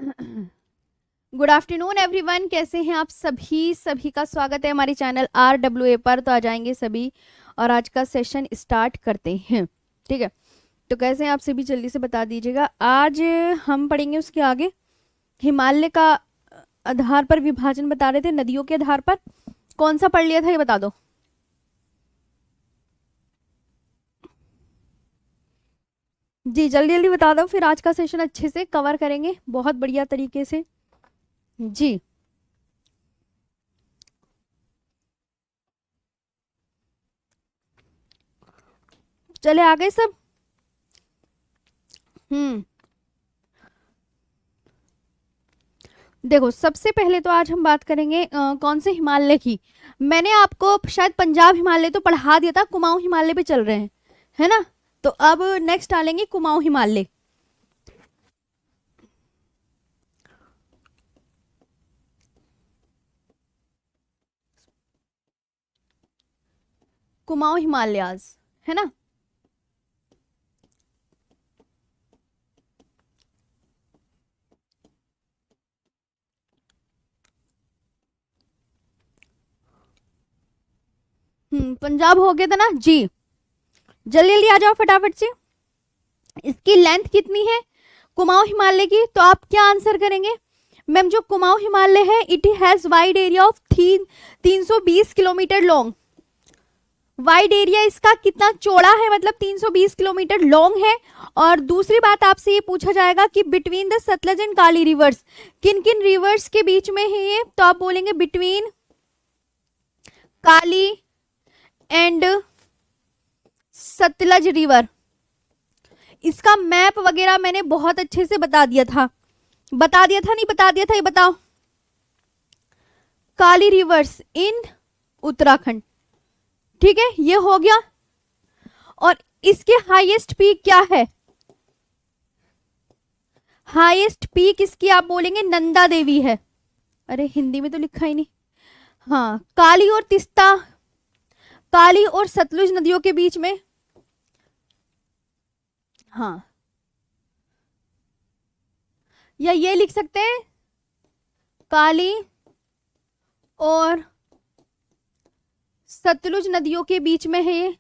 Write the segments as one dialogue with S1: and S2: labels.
S1: Good afternoon everyone, कैसे हैं आप सभी? सभी का स्वागत है हमारे चैनल RWA पर। तो आ जाएंगे सभी और आज का सेशन स्टार्ट करते हैं। ठीक है, तो कैसे हैं आप सभी? जल्दी से बता दीजिएगा। आज हम पढ़ेंगे उसके आगे हिमालय का आधार पर विभाजन बता रहे थे, नदियों के आधार पर। कौन सा पढ़ लिया था ये बता दो। जी जल्दी जल्दी बता दो, फिर आज का सेशन अच्छे से कवर करेंगे बहुत बढ़िया तरीके से। जी चले आ गए सब। हम्म देखो, सबसे पहले तो आज हम बात करेंगे कौन से हिमालय की। मैंने आपको शायद पंजाब हिमालय तो पढ़ा दिया था, कुमाऊं हिमालय पे चल रहे हैं, है ना? तो अब नेक्स्ट डालेंगे कुमाऊं हिमालय। कुमाऊं हिमालयाज, है ना? पंजाब हो गया था ना जी। जल्दी जल्दी आ जाओ फटाफट से। इसकी लेंथ कितनी है कुमाऊं हिमालय की? तो आप क्या आंसर करेंगे? मैम, जो कुमाऊं हिमालय है it has wide area of 320 kilometre long. Wide area इसका कितना चौड़ा है, मतलब 320 किलोमीटर लॉन्ग है। और दूसरी बात आपसे ये पूछा जाएगा कि between the Sutlej and Kali reverse, किन किन रिवर्स के बीच में है ये? तो आप बोलेंगे between Kali and Sutlej river. इसका मैप वगैरह मैंने बहुत अच्छे से बता दिया था। बता दिया था नहीं बता दिया था, ये बताओ। काली रिवर्स इन उत्तराखंड। ठीक है, ये हो गया। और इसके हाईएस्ट पीक क्या है? हाईएस्ट पीक इसकी आप बोलेंगे नंदा देवी है। अरे हिंदी में तो लिखा ही नहीं। हाँ, काली और तिस्ता, काली और सतलुज नदियों के बीच में। हाँ, या ये लिख सकते हैं काली और सतलुज नदियों के बीच में है ये।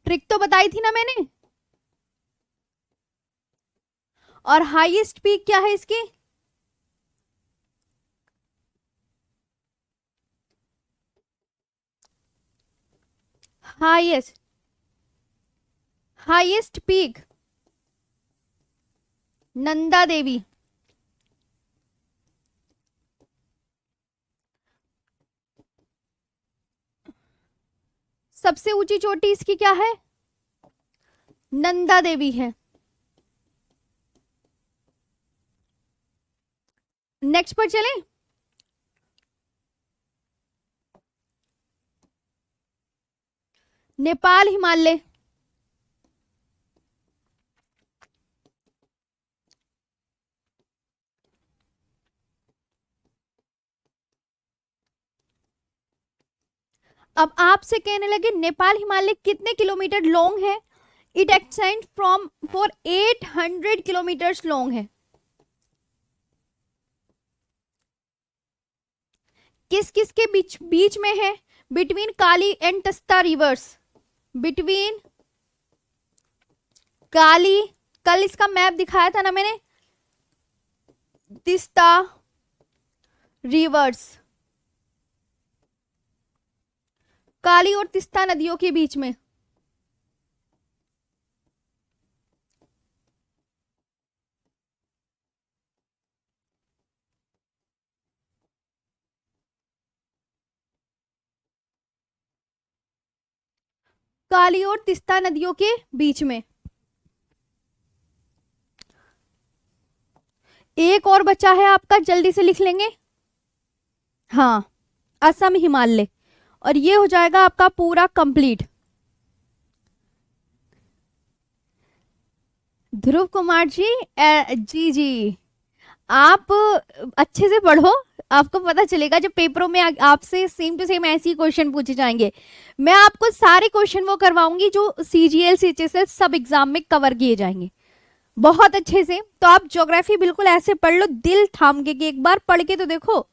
S1: ट्रिक तो बताई थी ना मैंने। और हाईएस्ट पीक क्या है इसकी? Highest highest peak Nanda Devi. सबसे ऊंची चोटी इसकी क्या है? नंदा देवी है। नेक्स्ट पर चलें। नेपाल हिमालय। अब आपसे कहने लगे नेपाल हिमालय कितने किलोमीटर लॉन्ग है? It extend from for 800 kilometres long है। किस किस के बीच बीच में है? Between Kali and Teesta rivers. Between Kali, कल इसका मैप दिखाया था ना मैंने, तिस्ता रिवर्स, काली और तिस्ता नदियों के बीच में। काली और तिस्ता नदियों के बीच में। एक और बचा है आपका, जल्दी से लिख लेंगे। हाँ, असम हिमालय। और ये हो जाएगा आपका पूरा कंप्लीट। ध्रुव कुमार जी, जी जी, आप अच्छे से पढ़ो। आपको पता चलेगा जब पेपरों में आपसे सेम टू सेम ऐसे ही क्वेश्चन पूछे जाएंगे। मैं आपको सारे क्वेश्चन वो करवाऊंगी जो CGL CHSL सब एग्जाम में कवर किए जाएंगे बहुत अच्छे से। तो आप ज्योग्राफी बिल्कुल ऐसे पढ़ लो दिल थाम के, कि एक बार पढ़ के तो देखो।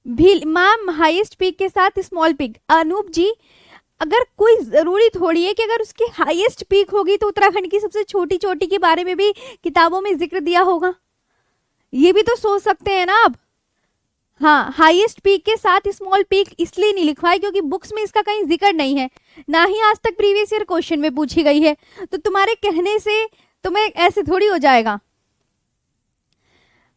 S1: भी मैम हाईएस्ट पीक के साथ स्मॉल पीक, अनूप जी अगर कोई जरूरी थोड़ी है कि अगर उसकी हाईएस्ट पीक होगी तो उत्तराखंड की सबसे छोटी चोटी के बारे में भी किताबों में जिक्र दिया होगा, ये भी तो सोच सकते हैं ना आप। हाँ, हाईएस्ट पीक के साथ स्मॉल पीक इसलिए नहीं लिखवाई क्योंकि बुक्स में इसका कहीं जिक्र नहीं है, ना ही आज तक प्रीवियस ईयर क्वेश्चन में पूछी गई है। तो तुम्हारे कहने से तुम्हें ऐसे थोड़ी हो जाएगा।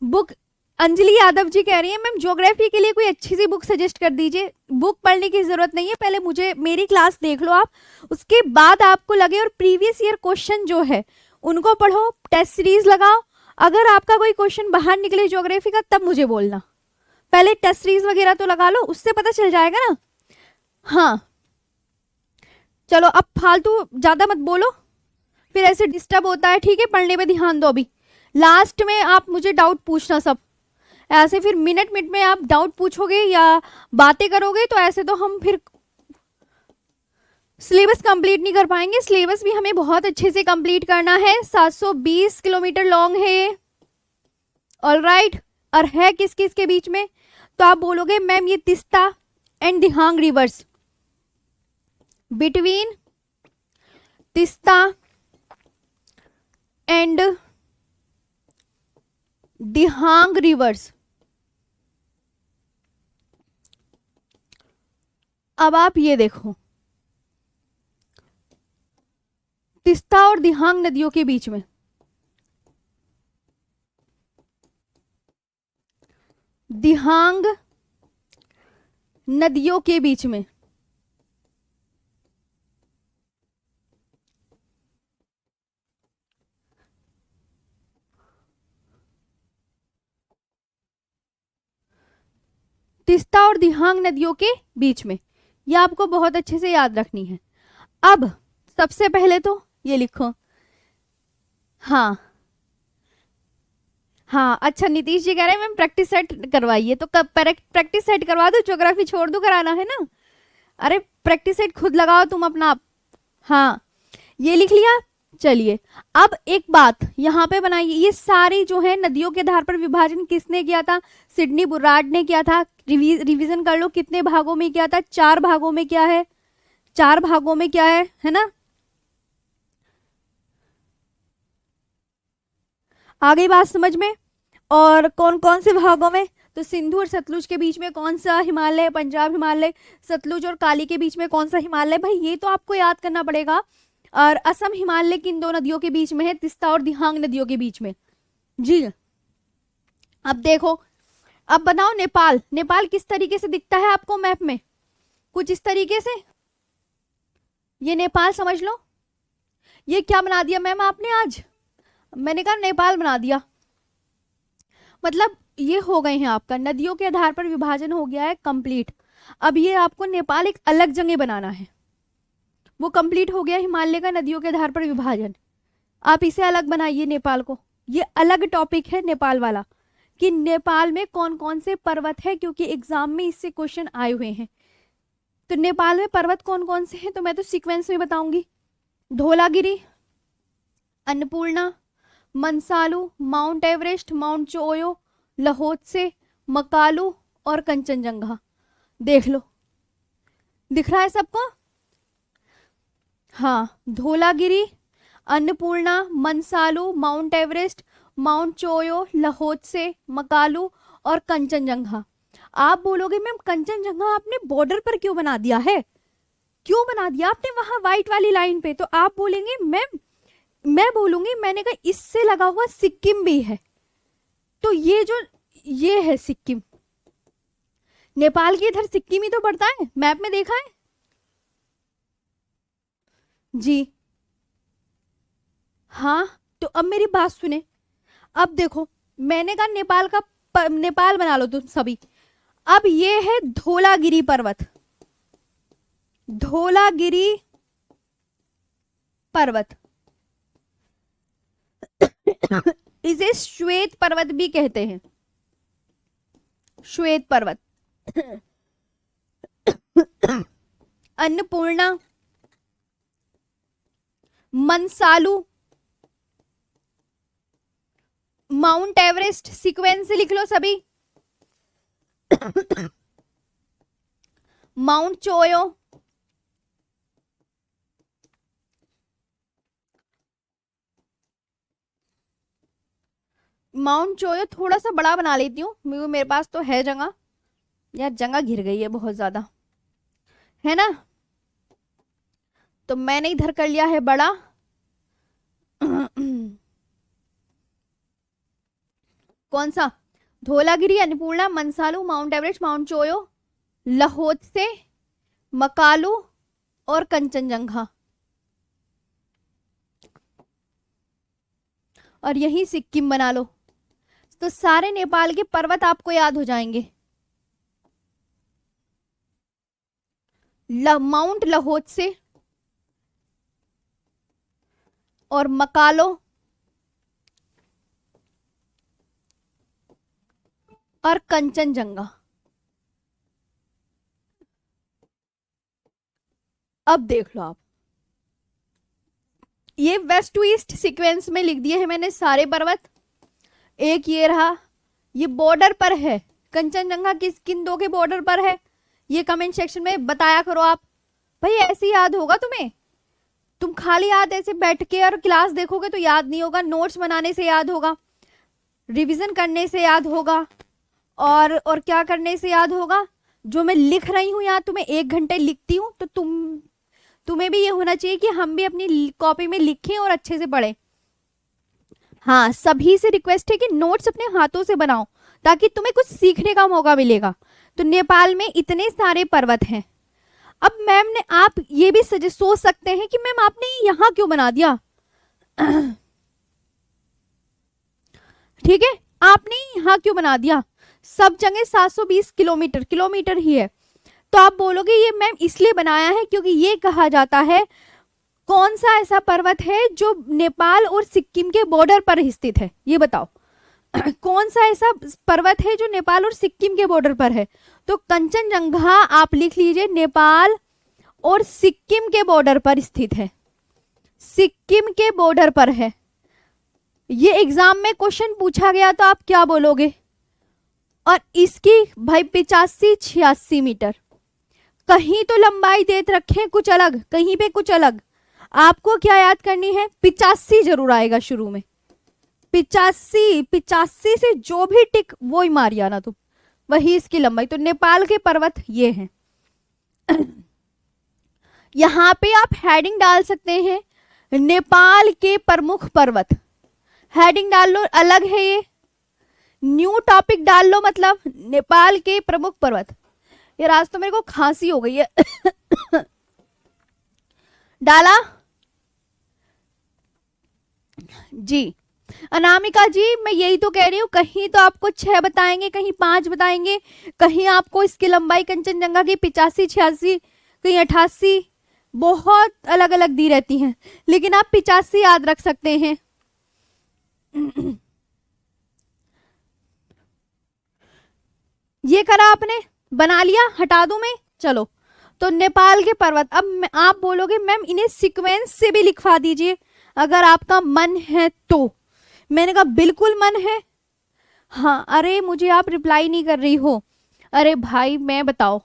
S1: बुक अंजलि यादव जी कह रही है मैम ज्योग्राफी के लिए कोई अच्छी सी बुक सजेस्ट कर दीजिए। बुक पढ़ने की जरूरत नहीं है, पहले मुझे मेरी क्लास देख लो आप, उसके बाद आपको लगे और प्रीवियस ईयर क्वेश्चन जो है उनको पढ़ो, टेस्ट सीरीज लगाओ। अगर आपका कोई क्वेश्चन बाहर निकले ज्योग्राफी का तब मुझे बोलना, पहले टेस्ट सीरीज वगैरह तो लगा लो, उससे पता चल जाएगा ना। हाँ चलो अब फालतू ज्यादा मत बोलो, फिर ऐसे डिस्टर्ब होता है, ठीक है। पढ़ने पे ध्यान दो। अभी लास्ट में आप मुझे डाउट पूछना सब, ऐसे फिर मिनट मिनट में आप डाउट पूछोगे या बातें करोगे तो ऐसे तो हम फिर सिलेबस कंप्लीट नहीं कर पाएंगे। सिलेबस भी हमें बहुत अच्छे से कंप्लीट करना है, 720 किलोमीटर लॉन्ग है ये, ऑलराइट। और है किस किस के बीच में, तो आप बोलोगे मैम ये Teesta and Dihang reverse, between Teesta and Dihang reverse. अब आप ये देखो, तिस्ता और दिहांग नदियों के बीच में, दिहांग नदियों के बीच में तिस्ता और दिहांग नदियों के बीच में, यह आपको बहुत अच्छे से याद रखनी है। अब सबसे पहले तो ये लिखो, हाँ हाँ अच्छा नीतीश जी कह रहे हैं मैम प्रैक्टिस सेट करवाइए, तो कब प्रैक्टिस सेट करवा दो, ज्योग्राफी छोड़ दो कराना है ना। अरे प्रैक्टिस सेट खुद लगाओ तुम अपना आप। हाँ ये लिख लिया। चलिए अब एक बात यहाँ पे बनाइए, ये सारी जो है नदियों के आधार पर विभाजन किसने किया था, सिडनी बुर्राड ने किया था। रिवीजन कर लो कितने भागों में किया था, 4 भागों में क्या है, 4 भागों में क्या है ना। आ गई बात समझ में। और कौन कौन से भागों में, तो सिंधु और सतलुज के बीच में कौन सा हिमालय, पंजाब हिमालय, सतलुज और काली के बीच में कौन सा हिमालय, भाई ये तो आपको याद करना पड़ेगा। और असम हिमालय किन दो नदियों के बीच में है, तिस्ता और दिहांग नदियों के बीच में जी। अब देखो, अब बनाओ नेपाल। नेपाल किस तरीके से दिखता है आपको मैप में, कुछ इस तरीके से, ये नेपाल समझ लो। ये क्या बना दिया मैम आपने आज, मैंने कहा नेपाल बना दिया, मतलब ये हो गए हैं आपका नदियों के आधार पर विभाजन हो गया है कंप्लीट। अब ये आपको नेपाल एक अलग जगह बनाना है, वो कंप्लीट हो गया हिमालय का नदियों के आधार पर विभाजन। आप इसे अलग बनाइए नेपाल को, ये अलग टॉपिक है नेपाल वाला, कि नेपाल में कौन कौन से पर्वत है, क्योंकि एग्जाम में इससे क्वेश्चन आए हुए हैं। तो नेपाल में पर्वत कौन कौन से हैं, तो मैं तो सीक्वेंस में बताऊंगी, Dhaulagiri, Annapurna, Manaslu, Mount Everest, Mount Cho Oyu, Lhotse, Makalu और कंचनजंगा। देख लो दिख रहा है सबको, हाँ Dhaulagiri, Annapurna, Manaslu, Mount Everest, Mount Cho Oyu, Lhotse, Makalu और कंचनजंगा। आप बोलोगे मैम कंचनजंगा आपने बॉर्डर पर क्यों बना दिया है, क्यों बना दिया आपने वहां व्हाइट वाली लाइन पे, तो आप बोलेंगे मैम, मैं बोलूंगी मैंने कहा इससे लगा हुआ सिक्किम भी है, तो ये जो ये है सिक्किम, नेपाल के इधर सिक्किम ही तो पड़ता है, मैप में देखा है जी। हाँ तो अब मेरी बात सुने, अब देखो मैंने कहा नेपाल का नेपाल बना लो तुम सभी। अब ये है धौलागिरी पर्वत, धौलागिरी पर्वत इसे श्वेत पर्वत भी कहते हैं, श्वेत पर्वत, Annapurna, Manaslu, Mount Everest, sequence से लिख लो सभी, माउंट चोयो, माउंट चोयो थोड़ा सा बड़ा बना लेती हूँ, मेरे पास तो है जगह, यार जगह घिर गई है बहुत ज्यादा, है ना, तो मैंने इधर कर लिया है बड़ा। कौन सा? Dhaulagiri, Annapurna, Manaslu, Mount Everest, Mount Cho Oyu, Lhotse, Makalu और कंचनजंगा, और यही सिक्किम बना लो, तो सारे नेपाल के पर्वत आपको याद हो जाएंगे। माउंट लाहौत्से और मकालो और कंचनजंगा। अब देख लो आप, ये वेस्ट टू ईस्ट सीक्वेंस में लिख दिए हैं मैंने सारे पर्वत। एक ये रहा, ये बॉर्डर पर है, कंचनजंगा किन दो के बॉर्डर पर है, ये कमेंट सेक्शन में बताया करो आप। भाई ऐसे याद होगा तुम्हें, तुम खाली याद ऐसे बैठ के और क्लास देखोगे तो याद नहीं होगा, नोट्स बनाने से याद होगा, रिवीजन करने से याद होगा, और क्या करने से याद होगा, जो मैं लिख रही हूँ यहाँ तुम्हें 1 घंटे लिखती हूँ, तो तुम्हें भी ये होना चाहिए कि हम भी अपनी कॉपी में लिखें और अच्छे से पढ़ें। हाँ, सभी से रिक्वेस्ट है कि नोट्स अपने हाथों से बनाओ ताकि तुम्हें कुछ सीखने का मौका मिलेगा। तो नेपाल में इतने सारे पर्वत हैं। अब मैम ने, आप ये भी सोच सकते हैं कि मैम आपने यहाँ क्यों बना दिया, ठीक है, आपने यहाँ क्यों बना दिया, सब जगह 720 किलोमीटर ही है, तो आप बोलोगे ये मैम इसलिए बनाया है क्योंकि ये कहा जाता है कौन सा ऐसा पर्वत है जो नेपाल और सिक्किम के बॉर्डर पर स्थित है, ये बताओ। कौन सा ऐसा पर्वत है जो नेपाल और सिक्किम के बॉर्डर पर है, तो कंचनजंगा आप लिख लीजिए, नेपाल और सिक्किम के बॉर्डर पर स्थित है, सिक्किम के बॉर्डर पर है। ये एग्जाम में क्वेश्चन पूछा गया तो आप क्या बोलोगे, और इसकी भाई 85-86 मीटर, कहीं तो लंबाई दे रखे कुछ अलग, कहीं पे कुछ अलग, आपको क्या याद करनी है, 85 जरूर आएगा शुरू में, 85 से जो भी टिक वो ही मार आना तुम, वही इसकी लंबाई। तो नेपाल के पर्वत ये हैं। यहाँ पे आप हेडिंग डाल सकते हैं, नेपाल के प्रमुख पर्वत, हेडिंग डाल लो, अलग है ये, न्यू टॉपिक डाल लो, मतलब नेपाल के प्रमुख पर्वत। यार आज तो मेरे को खांसी हो गई है। डाला जी, अनामिका जी, मैं यही तो कह रही हूँ, कहीं तो आपको 6 बताएंगे, कहीं 5 बताएंगे, कहीं आपको इसकी लंबाई कंचनजंगा की 85-86, कहीं 88, बहुत अलग अलग दी रहती हैं, लेकिन आप 85 याद रख सकते हैं। ये करा आपने, बना लिया, हटा दूं मैं, चलो। तो नेपाल के पर्वत, अब आप बोलोगे मैम इन्हें सीक्वेंस से भी लिखवा दीजिए अगर आपका मन है तो। मैंने कहा बिल्कुल मन है। हाँ, अरे मुझे आप रिप्लाई नहीं कर रही हो, अरे भाई मैं बताओ,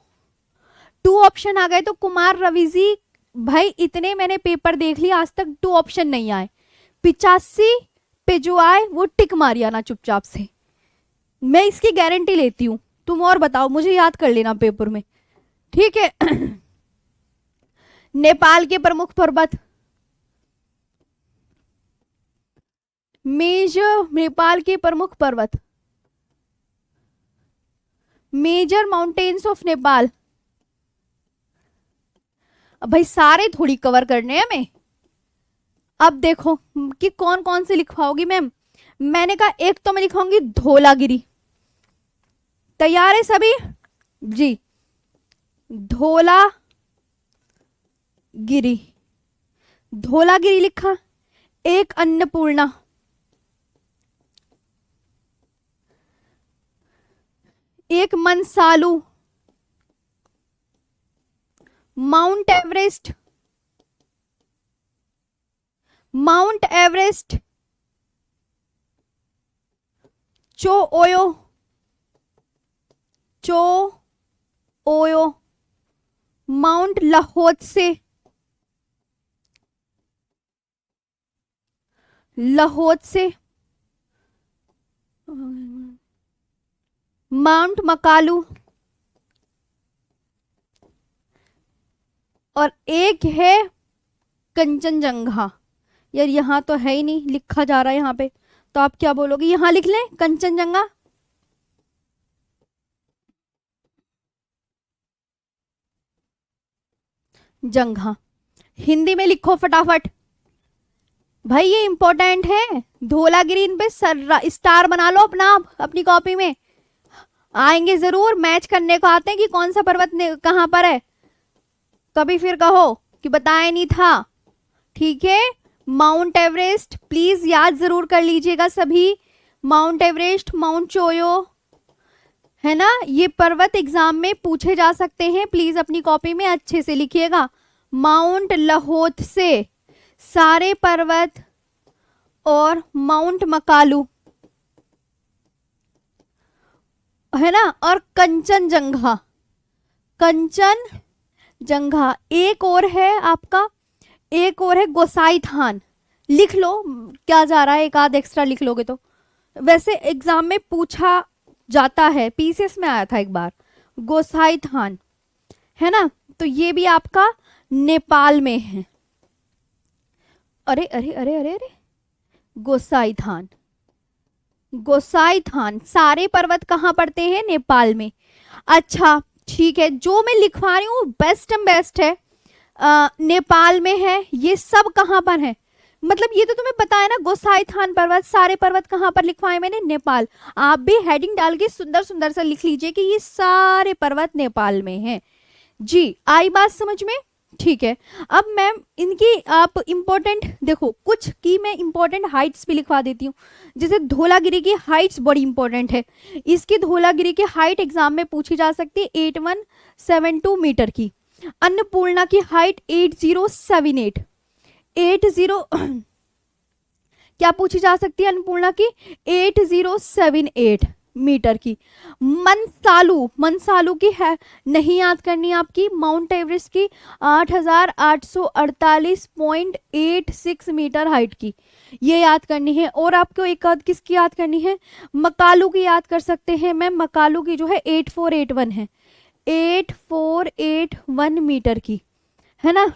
S1: 2 ऑप्शन आ गए तो कुमार रवि जी, भाई इतने मैंने पेपर देख लिया, आज तक 2 ऑप्शन नहीं आए, 85 पे जो आए वो टिक मारी आना चुपचाप से, मैं इसकी गारंटी लेती हूँ। तुम और बताओ, मुझे याद कर लेना पेपर में, ठीक है। नेपाल के प्रमुख पर्वत, मेजर, नेपाल के प्रमुख पर्वत, मेजर माउंटेन्स ऑफ नेपाल। अब भाई सारे थोड़ी कवर करने हैं हमें। अब देखो कि कौन कौन से लिखवाओगी मैम, मैंने कहा एक तो मैं लिखवाऊंगी धौलागिरी, तैयार है सभी जी, धौलागिरी, धौलागिरी लिखा, एक अन्नपूर्णा, एक मनसालू, माउंट एवरेस्ट, माउंट एवरेस्ट, चो ओयो, चो ओयो, माउंट लहोत्से, लहोत्से, माउंट मकालू, और एक है कंचनजंगा। यार यहाँ तो है ही नहीं, लिखा जा रहा है यहाँ पे, तो आप क्या बोलोगे? यहाँ लिख लें कंचनजंगा। जंघा हिंदी में लिखो फटाफट भाई, ये इंपॉर्टेंट है। धौलागिरी इन पे स्टार बना लो अपना, अपनी कॉपी में। आएंगे जरूर, मैच करने को आते हैं कि कौन सा पर्वत कहां पर है। कभी फिर कहो कि बताया नहीं था। ठीक है, माउंट एवरेस्ट प्लीज याद जरूर कर लीजिएगा सभी। माउंट एवरेस्ट, माउंट चोयो, है ना, ये पर्वत एग्जाम में पूछे जा सकते हैं। प्लीज अपनी कॉपी में अच्छे से लिखिएगा। माउंट लहोत्से, सारे पर्वत, और माउंट मकालू, है ना, और कंचनजंगा, कंचनजंगा। एक और है आपका, एक और है गोसाईथान। लिख लो, क्या जा रहा है, एक आध एक्स्ट्रा लिख लोगे तो। वैसे एग्जाम में पूछा जाता है, पीसीएस में आया था एक बार, गोसाईथान, है ना। तो ये भी आपका नेपाल में है। अरे अरे अरे अरे अरे, गोसाईथान, गोसाईथान, सारे पर्वत कहाँ पड़ते हैं? नेपाल में। अच्छा ठीक है, जो मैं लिखवा रही हूँ बेस्ट एंड बेस्ट है, नेपाल में है। ये सब कहाँ पर है? मतलब ये तो तुम्हें पता है ना, गोसाईथान पर्वत, सारे पर्वत कहाँ पर लिखवाए मैंने? नेपाल। आप भी हेडिंग डाल के सुंदर सुंदर सा लिख लीजिए कि ये सारे पर्वत नेपाल में हैं। जी, आई बात समझ में? ठीक है, अब मैम इनकी आप इंपॉर्टेंट देखो, कुछ की मैं इंपॉर्टेंट हाइट्स भी लिखवा देती हूँ। जैसे धौलागिरी की हाइट्स बड़ी इंपॉर्टेंट है। इसकी धौलागिरी की हाइट एग्जाम में पूछी जा सकती है 8172 मीटर की। अन्नपूर्णा की हाइट 8078, 80 क्या पूछी जा सकती है अन्नपूर्णा की? 8078 मीटर की। मनसालू, मनसालू की है नहीं याद करनी आपकी, माउंट एवरेस्ट की 8848.86 मीटर हाइट की, ये याद करनी है। और आपको एक आध किसकी याद करनी है? मकालू की याद कर सकते हैं मैम। मकालू की जो है 8481 है, 8481 मीटर की, है ना।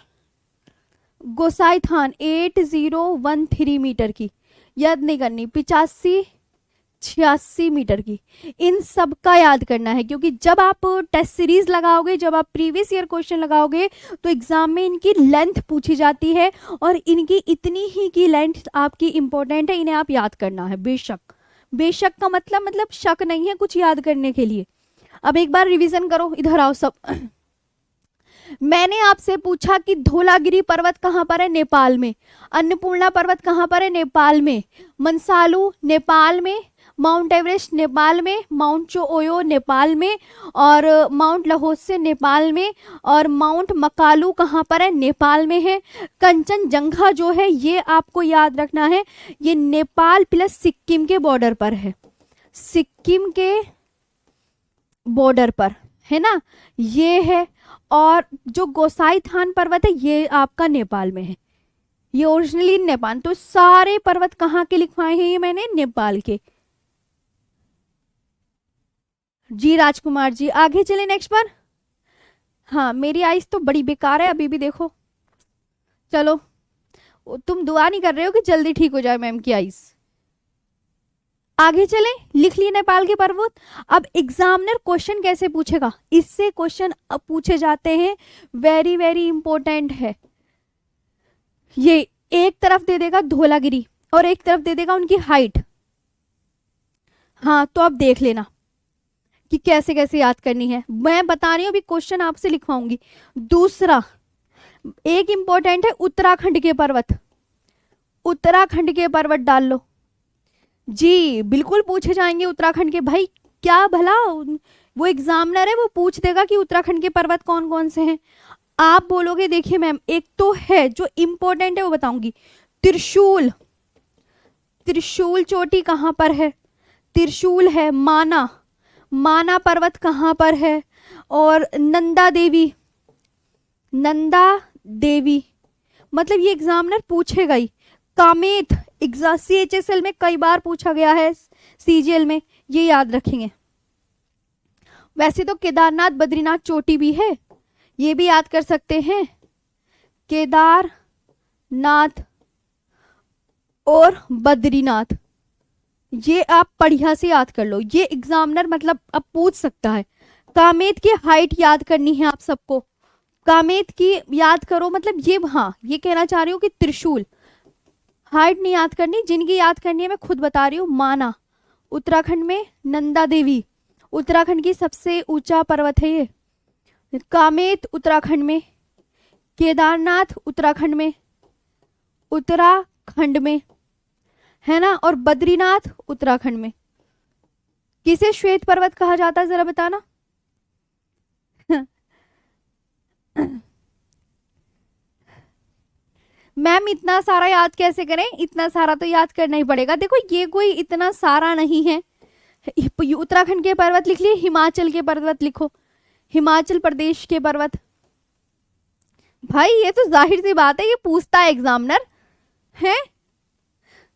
S1: गोसाईथान 8013 मीटर की, याद नहीं करनी, 8586 मीटर की। इन सब का याद करना है, क्योंकि जब आप टेस्ट सीरीज लगाओगे, जब आप प्रीवियस ईयर क्वेश्चन लगाओगे, तो एग्जाम में इनकी लेंथ पूछी जाती है, और इनकी इतनी ही की लेंथ आपकी इंपॉर्टेंट है, इन्हें आप याद करना है। बेशक, बेशक का मतलब शक नहीं है कुछ याद करने के लिए। अब एक बार रिवीजन करो, इधर आओ सब। मैंने आपसे पूछा कि धौलागिरी पर्वत कहाँ पर है? नेपाल में। अन्नपूर्णा पर्वत कहाँ पर है? नेपाल में। मनसालू नेपाल में, माउंट एवरेस्ट नेपाल में, माउंट चोओयो नेपाल में, और माउंट लहोत्से नेपाल में, और माउंट मकालू कहाँ पर है? नेपाल में है। कंचनजंगा जो है ये आपको याद रखना है, ये नेपाल प्लस सिक्किम के बॉर्डर पर है, सिक्किम के बॉर्डर पर, है ना, ये है। और जो गोसाईथान पर्वत है ये आपका नेपाल में है, ये ओरिजिनली नेपाल। तो सारे पर्वत कहाँ के लिखवाए हैं ये मैंने? नेपाल के। जी राजकुमार जी, आगे चले नेक्स्ट पर। हाँ, मेरी आइस तो बड़ी बेकार है अभी भी, देखो। चलो, तुम दुआ नहीं कर रहे हो कि जल्दी ठीक हो जाए मैम की आइस। आगे चले, लिख लिए नेपाल के पर्वत। अब एग्जामिनर क्वेश्चन कैसे पूछेगा? इससे क्वेश्चन पूछे जाते हैं, वेरी वेरी इंपॉर्टेंट है। ये एक तरफ दे देगा धौलागिरी और एक तरफ दे देगा उनकी हाइट। हाँ, तो अब देख लेना कि कैसे कैसे याद करनी है। मैं बता रही हूँ, अभी क्वेश्चन आपसे लिखवाऊंगी। दूसरा एक इंपॉर्टेंट है, उत्तराखंड के पर्वत। उत्तराखंड के पर्वत डाल लो जी, बिल्कुल पूछे जाएंगे उत्तराखंड के। भाई क्या भला वो एग्जामिनर है, वो पूछ देगा कि उत्तराखंड के पर्वत कौन कौन से हैं। आप बोलोगे देखिए मैम एक तो है जो इम्पोर्टेंट है वो बताऊंगी, त्रिशूल, त्रिशूल चोटी कहाँ पर है, त्रिशूल है। माना, माना पर्वत कहाँ पर है, और नंदा देवी, नंदा देवी, मतलब ये एग्जामिनर पूछेगा ही। कामेत CHSL में कई बार पूछा गया है, CGL में, ये याद रखेंगे। वैसे तो केदारनाथ बद्रीनाथ चोटी भी है, ये भी याद कर सकते हैं, केदारनाथ और बद्रीनाथ, ये आप बढ़िया से याद कर लो, ये एग्जामिनर मतलब अब पूछ सकता है। कामेत की हाइट याद करनी है आप सबको, कामेत की याद करो, मतलब ये, हाँ ये कहना चाह रही हूँ कि त्रिशूल, हाइट नहीं याद करनी, जिनकी याद करनी है मैं खुद बता रही हूँ। माना उत्तराखंड में, नंदा देवी उत्तराखंड की सबसे ऊंचा पर्वत है ये, कामेत उत्तराखंड में, केदारनाथ उत्तराखंड में, उत्तराखंड में है ना, और बद्रीनाथ उत्तराखंड में। किसे श्वेत पर्वत कहा जाता है जरा बताना। मैम इतना सारा याद कैसे करें, इतना सारा तो याद करना ही पड़ेगा। देखो ये कोई इतना सारा नहीं है, उत्तराखंड के पर्वत लिख लिए, हिमाचल के पर्वत लिखो, हिमाचल प्रदेश के पर्वत। भाई ये तो जाहिर सी बात है, ये पूछता है एग्जामिनर है।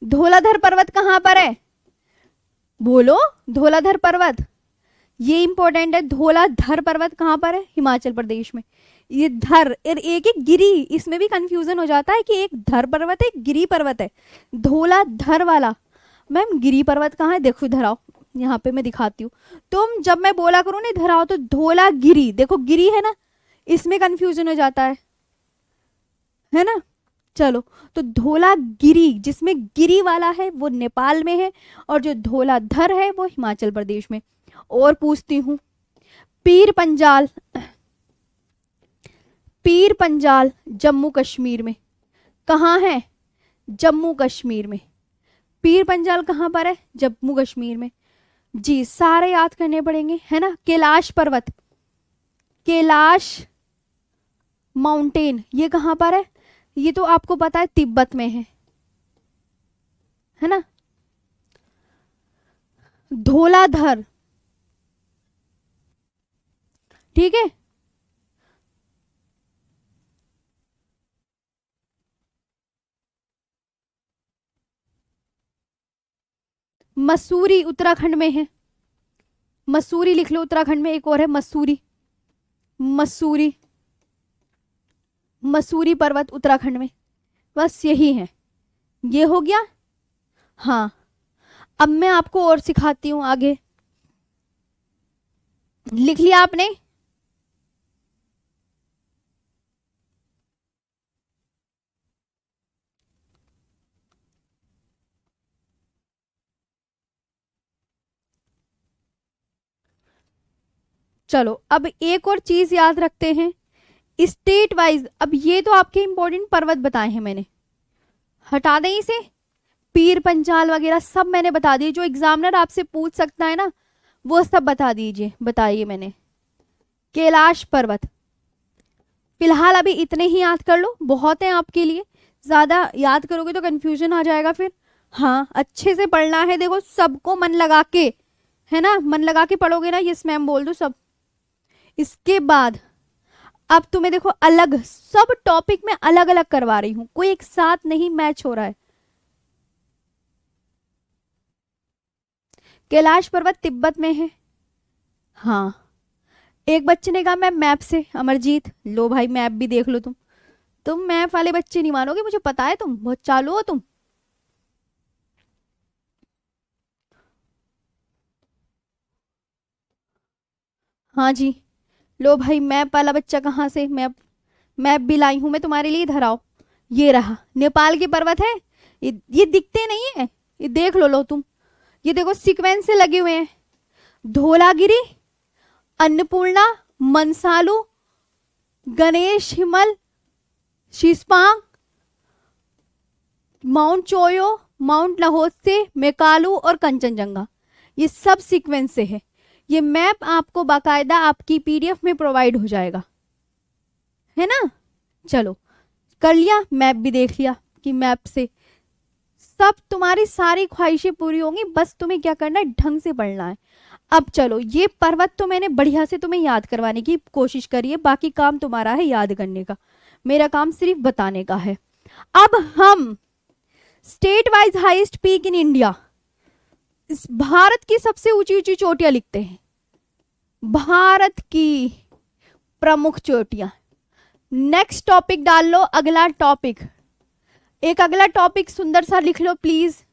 S1: धौलाधर पर्वत कहाँ पर है, बोलो धौलाधर पर्वत, ये इंपॉर्टेंट है। धौलाधर पर्वत कहाँ पर है, हिमाचल प्रदेश में। ये धर, एक एक गिरी, इसमें भी कंफ्यूजन हो जाता है कि एक धर पर्वत है एक गिरी पर्वत है। धौलाधर वाला, मैम गिरी पर्वत कहाँ है, देखो इधर आओ, यहाँ पे मैं दिखाती हूँ। तुम जब मैं बोला करूँ ना इधर आओ, तो धौलागिरी, देखो गिरी है ना, इसमें कंफ्यूजन हो जाता है ना। चलो, तो धौलागिरी जिसमें गिरी वाला है वो नेपाल में है, और जो धौलाधर है वो हिमाचल प्रदेश में। और पूछती हूँ, पीर पंजाल, पीर पंजाल जम्मू कश्मीर में कहाँ है, जम्मू कश्मीर में। पीर पंजाल कहाँ पर है, जम्मू कश्मीर में। जी सारे याद करने पड़ेंगे है ना। कैलाश पर्वत, कैलाश माउंटेन, ये कहाँ पर है, ये तो आपको पता है तिब्बत में है ना। धौलाधर, ठीक है। मसूरी उत्तराखंड में है, मसूरी लिख लो, उत्तराखंड में एक और है मसूरी, मसूरी, मसूरी पर्वत उत्तराखंड में। बस यही है, ये हो गया। हाँ अब मैं आपको और सिखाती हूं आगे। लिख लिया आपने, चलो अब एक और चीज याद रखते हैं, स्टेट वाइज। अब ये तो आपके इंपॉर्टेंट पर्वत बताए हैं मैंने, हटा दें इसे, पीर पंचाल वगैरह सब मैंने बता दिए, जो एग्जामिनर आपसे पूछ सकता है ना वो सब बता दीजिए, बताइए मैंने। कैलाश पर्वत, फिलहाल अभी इतने ही याद कर लो, बहुत है आपके लिए, ज्यादा याद करोगे तो कंफ्यूजन आ जाएगा फिर। हाँ अच्छे से पढ़ना है, देखो सबको मन लगा के, है ना, मन लगा के पढ़ोगे ना, यस मैम बोल दो सब। इसके बाद अब तुम्हें देखो अलग, सब टॉपिक में अलग अलग करवा रही हूं, कोई एक साथ नहीं मैच हो रहा है। कैलाश पर्वत तिब्बत में है, हाँ। एक बच्चे ने कहा मैं मैप से, अमरजीत लो भाई मैप भी देख लो तुम मैप वाले बच्चे नहीं मानोगे, मुझे पता है तुम बहुत चालू हो तुम। हाँ जी, लो भाई मैप वाला बच्चा कहाँ से, मैप, मैप भी लाई हूं मैं तुम्हारे लिए, इधर आओ। ये रहा नेपाल के पर्वत है, ये दिखते नहीं है, ये देख लो तुम, ये देखो सीक्वेंस से लगे हुए हैं। धौलागिरी, अन्नपूर्णा, मनसालू, गणेश हिमल, शीशपांग, माउंट चोयो, माउंट लाहौसे, मेकालू और कंचनजंगा, ये सब सीक्वेंस से है। ये मैप आपको बाकायदा आपकी पीडीएफ में प्रोवाइड हो जाएगा, है ना। चलो कर लिया, मैप भी देख लिया कि मैप से सब तुम्हारी सारी ख्वाहिशें पूरी होंगी, बस तुम्हें क्या करना है, ढंग से पढ़ना है। अब चलो, ये पर्वत तो मैंने बढ़िया से तुम्हें याद करवाने की कोशिश करी है, बाकी काम तुम्हारा है याद करने का, मेरा काम सिर्फ बताने का है। अब हम state wise highest peak in India, इस भारत की सबसे ऊंची ऊंची चोटियां लिखते हैं, भारत की प्रमुख चोटियां। नेक्स्ट टॉपिक डाल लो, अगला टॉपिक, एक अगला टॉपिक सुंदर सा लिख लो प्लीज।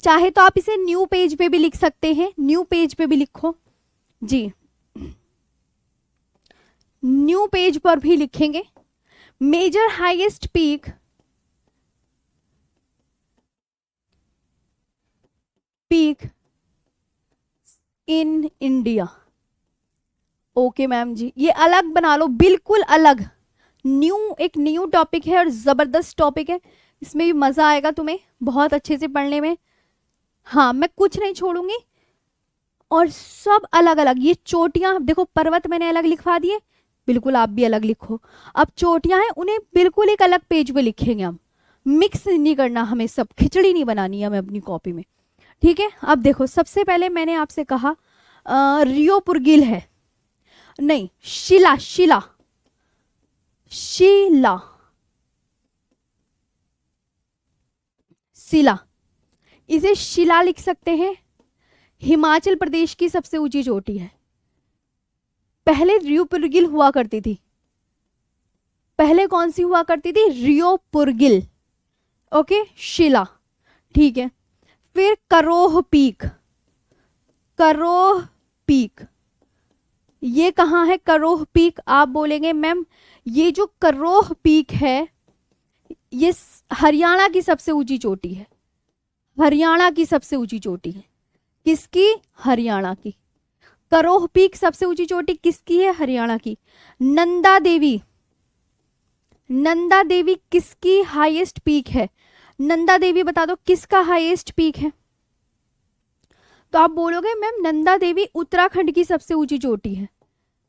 S1: चाहे तो आप इसे न्यू पेज पे भी लिख सकते हैं, न्यू पेज पे भी लिखो जी, न्यू पेज पर भी लिखेंगे। Major highest peak in India. Okay ma'am जी, ये अलग बना लो, बिल्कुल अलग, न्यू, एक न्यू टॉपिक है और जबरदस्त टॉपिक है, इसमें भी मजा आएगा तुम्हें बहुत अच्छे से पढ़ने में। हाँ, मैं कुछ नहीं छोड़ूंगी और सब अलग अलग। ये चोटियां देखो, पर्वत मैंने अलग लिखवा दिए, बिल्कुल आप भी अलग लिखो। अब चोटियां हैं, उन्हें बिल्कुल एक अलग पेज पे लिखेंगे हम, मिक्स नहीं करना हमें, सब खिचड़ी नहीं बनानी है हमें अपनी कॉपी में, ठीक है। अब देखो, सबसे पहले मैंने आपसे कहा रियोपुरगिल है, नहीं शिला, शिला, शिला, शिला, इसे शिला लिख सकते हैं। हिमाचल प्रदेश की सबसे ऊंची चोटी है। पहले रियोपुरगिल हुआ करती थी, पहले कौन सी हुआ करती थी, रियोपुरगिल, ओके, शिला, ठीक है। फिर करोह पीक, करोह पीक, ये कहाँ है करोह पीक, आप बोलेंगे मैम ये जो करोह पीक है ये हरियाणा की सबसे ऊंची चोटी है, हरियाणा की सबसे ऊंची चोटी है, किसकी, हरियाणा की। करोह पीक सबसे ऊंची चोटी किसकी है, हरियाणा की। नंदा देवी, नंदा देवी किसकी हाईएस्ट पीक है, नंदा देवी बता दो किसका हाईएस्ट पीक है। तो आप बोलोगे मैम नंदा देवी उत्तराखंड की सबसे ऊंची चोटी है,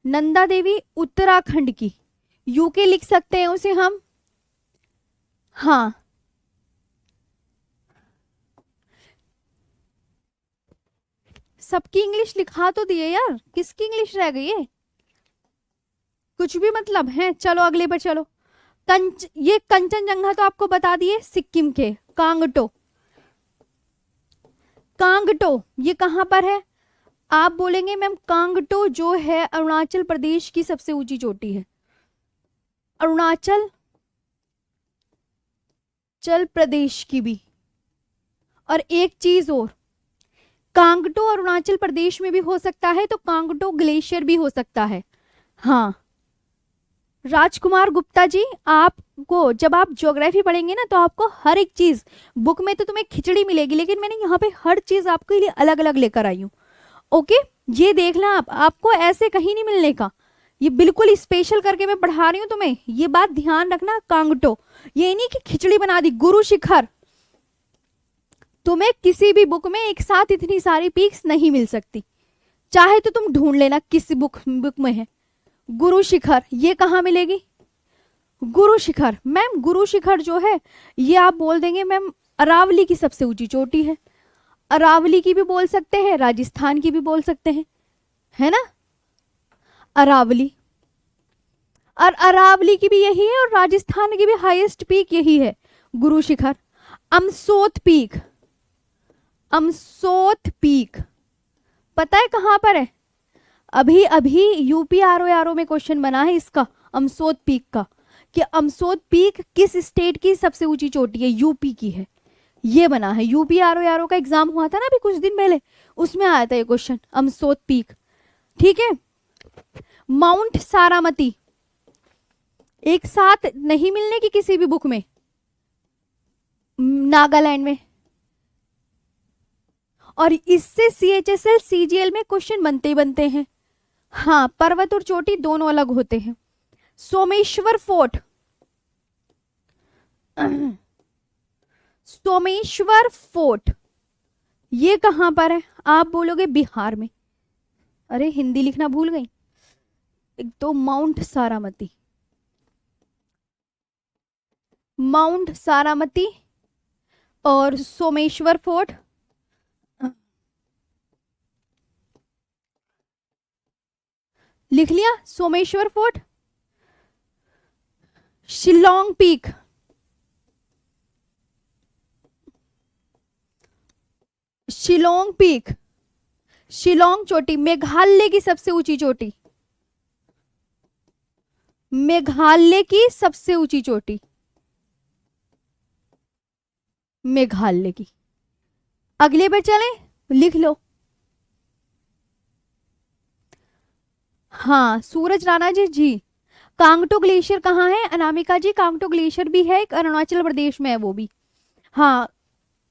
S1: नंदा देवी उत्तराखंड की, यूके लिख सकते हैं उसे हम, हाँ। सबकी इंग्लिश लिखा तो दिए यार, किसकी इंग्लिश रह गई है, कुछ भी मतलब है। चलो अगले पर चलो। ये कंचनजंगा तो आपको बता दिए, सिक्किम के कांगटो, कांगटो ये कहां पर है, आप बोलेंगे मैम कांगटो जो है अरुणाचल प्रदेश की सबसे ऊंची चोटी है, अरुणाचल प्रदेश की भी। और एक चीज और, कांगटो अरुणाचल प्रदेश में भी हो सकता है, तो कांगटो ग्लेशियर भी हो सकता है, हाँ। राजकुमार गुप्ता जी, आपको जब आप ज्योग्राफी पढ़ेंगे ना तो आपको हर एक चीज, बुक में तो तुम्हें खिचड़ी मिलेगी, लेकिन मैंने यहाँ पे हर चीज आपके लिए अलग अलग लेकर आई हूँ, ओके। ये देखना आप, आपको ऐसे कहीं नहीं मिलने का, ये बिल्कुल स्पेशल करके मैं पढ़ा रही हूँ तुम्हें, ये बात ध्यान रखना। कांगटो, ये नहीं कि खिचड़ी बना दी, गुरु शिखर, तुम्हें किसी भी बुक में एक साथ इतनी सारी पीक्स नहीं मिल सकती, चाहे तो तुम ढूंढ लेना किस बुक में है। गुरु शिखर ये कहाँ मिलेगी, गुरु शिखर, मैम गुरु शिखर जो है ये आप बोल देंगे मैम अरावली की सबसे ऊंची चोटी है, अरावली की भी बोल सकते हैं, राजस्थान की भी बोल सकते हैं, है ना, अरावली, और अरावली की भी यही है और राजस्थान की भी हाईएस्ट पीक यही है, गुरु शिखर। अमसोत पीक, अमसोत पीक पता है कहां पर है, अभी अभी यूपी आरओ में क्वेश्चन बना है इसका, अमसोत पीक का, कि अमसोत पीक किस स्टेट की सबसे ऊंची चोटी है, यूपी की है, ये बना है। यूपी आरओ का एग्जाम हुआ था ना अभी कुछ दिन पहले, उसमें आया था ये क्वेश्चन, अमसोत पीक, ठीक है। माउंट सारामती एक साथ नहीं मिलने की किसी भी बुक में, नागालैंड में, और इससे सीएचएसएल सीजीएल में क्वेश्चन बनते ही बनते हैं, हाँ। पर्वत और चोटी दोनों अलग होते हैं। सोमेश्वर फोर्ट, सोमेश्वर फोर्ट ये कहां पर है, आप बोलोगे बिहार में, अरे हिंदी लिखना भूल गई। एक तो माउंट सारामती, माउंट सारामती और सोमेश्वर फोर्ट। लिख लिया Someshwar fort. Shillong peak, Shillong peak, Shillong चोटी, मेघालय की सबसे ऊंची चोटी, मेघालय की सबसे ऊंची चोटी, मेघालय की। अगले पर चले, लिख लो। हाँ सूरज राणा जी जी। कांगटो ग्लेशियर कहाँ है अनामिका जी? कांगटो ग्लेशियर भी है एक, अरुणाचल प्रदेश में है वो भी। हाँ